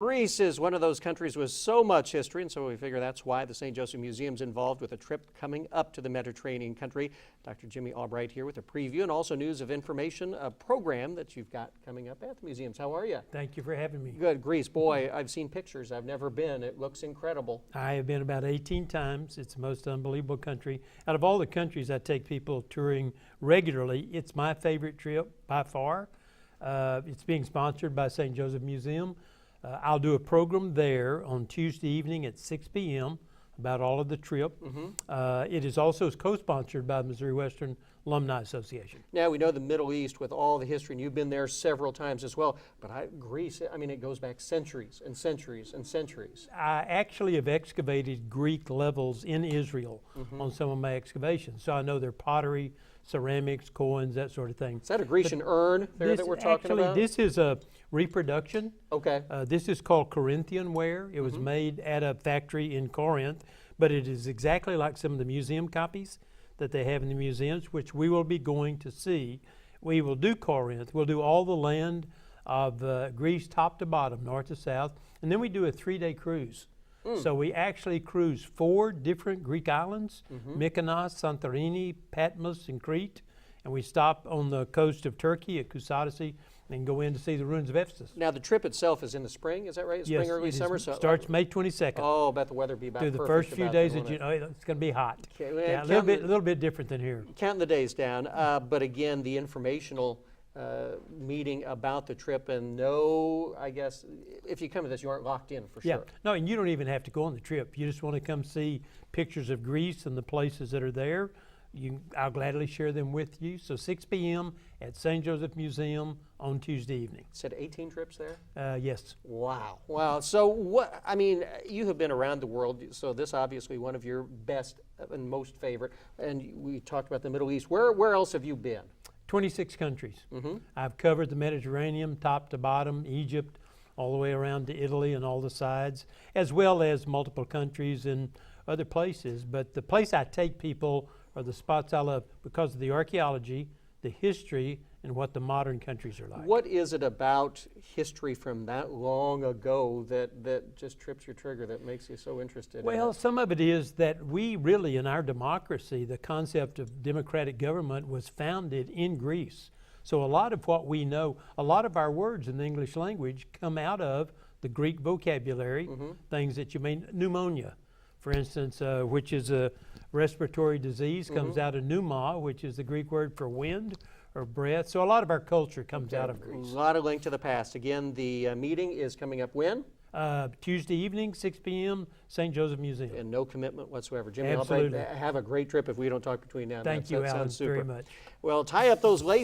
Greece is one of those countries with so much history, and so we figure that's why the St. Joseph Museum's involved with a trip coming up to the Mediterranean country. Dr. Jimmy Albright here with a preview and also news of information, a program that you've got coming up at the museums. How are you? Thank you for having me. Good. Greece, boy, I've seen pictures. I've never been. It looks incredible. I have been about 18 times. It's the most unbelievable country. Out of all the countries I take people touring regularly, it's my favorite trip by far. It's being sponsored by St. Joseph Museum. I'll do a program there on Tuesday evening at 6 p.m. about all of the trip. It is also co-sponsored by the Missouri Western Alumni Association. Now, we know the Middle East with all the history, and you've been there several times as well, but Greece, I mean, it goes back centuries and centuries and centuries. I actually have excavated Greek levels in Israel on some of my excavations, so I know their pottery, ceramics, coins, that sort of thing. Is that a Grecian urn there that we're talking about? This is a reproduction. Okay. This is called Corinthian ware. It was made at a factory in Corinth, but it is exactly like some of the museum copies that they have in the museums, which we will be going to see. We will do Corinth. We'll do all the land of Greece top to bottom, north to south, and then we do a 3-day cruise. So we actually cruise 4 different Greek islands, Mykonos, Santorini, Patmos, and Crete, and we stop on the coast of Turkey at Kusadasi and go in to see the ruins of Ephesus. Now, the trip itself is in the spring, is that right? Yes, Spring, early summer? So starts May 22nd. Oh, I bet the weather be about Through the first few days of June, it's going to be hot. Okay, well, Yeah, a little bit different than here. Counting the days down, but again, the informational meeting about the trip, and no, I guess, if you come to this, you aren't locked in for sure. No, and you don't even have to go on the trip. You just want to come see pictures of Greece and the places that are there. I'll gladly share them with you. So 6 p.m. at St. Joseph Museum on Tuesday evening. Said 18 trips there? Yes. Wow. Wow. So what, I mean, you have been around the world, so this obviously one of your best and most favorite, and we talked about the Middle East. Where else have you been? 26 countries. I've covered the Mediterranean top to bottom, Egypt, all the way around to Italy and all the sides, as well as multiple countries and other places. But the place I take people are the spots I love because of the archaeology, the history, and what the modern countries are like. What is it about history from that long ago that just trips your trigger, that makes you so interested in Well, it? some of it is that we really, in our democracy, the concept of democratic government was founded in Greece. So a lot of what we know, a lot of our words in the English language come out of the Greek vocabulary, things that you mean, pneumonia, for instance, which is a respiratory disease, comes out of pneuma, which is the Greek word for wind or breath. So a lot of our culture comes out of Greece. A lot of link to the past. Again, the meeting is coming up when? Tuesday evening, 6 p.m., St. Joseph Museum. And no commitment whatsoever. Jimmy Absolutely. Albright, have a great trip if we don't talk between now and then. Thank you, That Alan, sounds super. very much. Well, tie up those laces.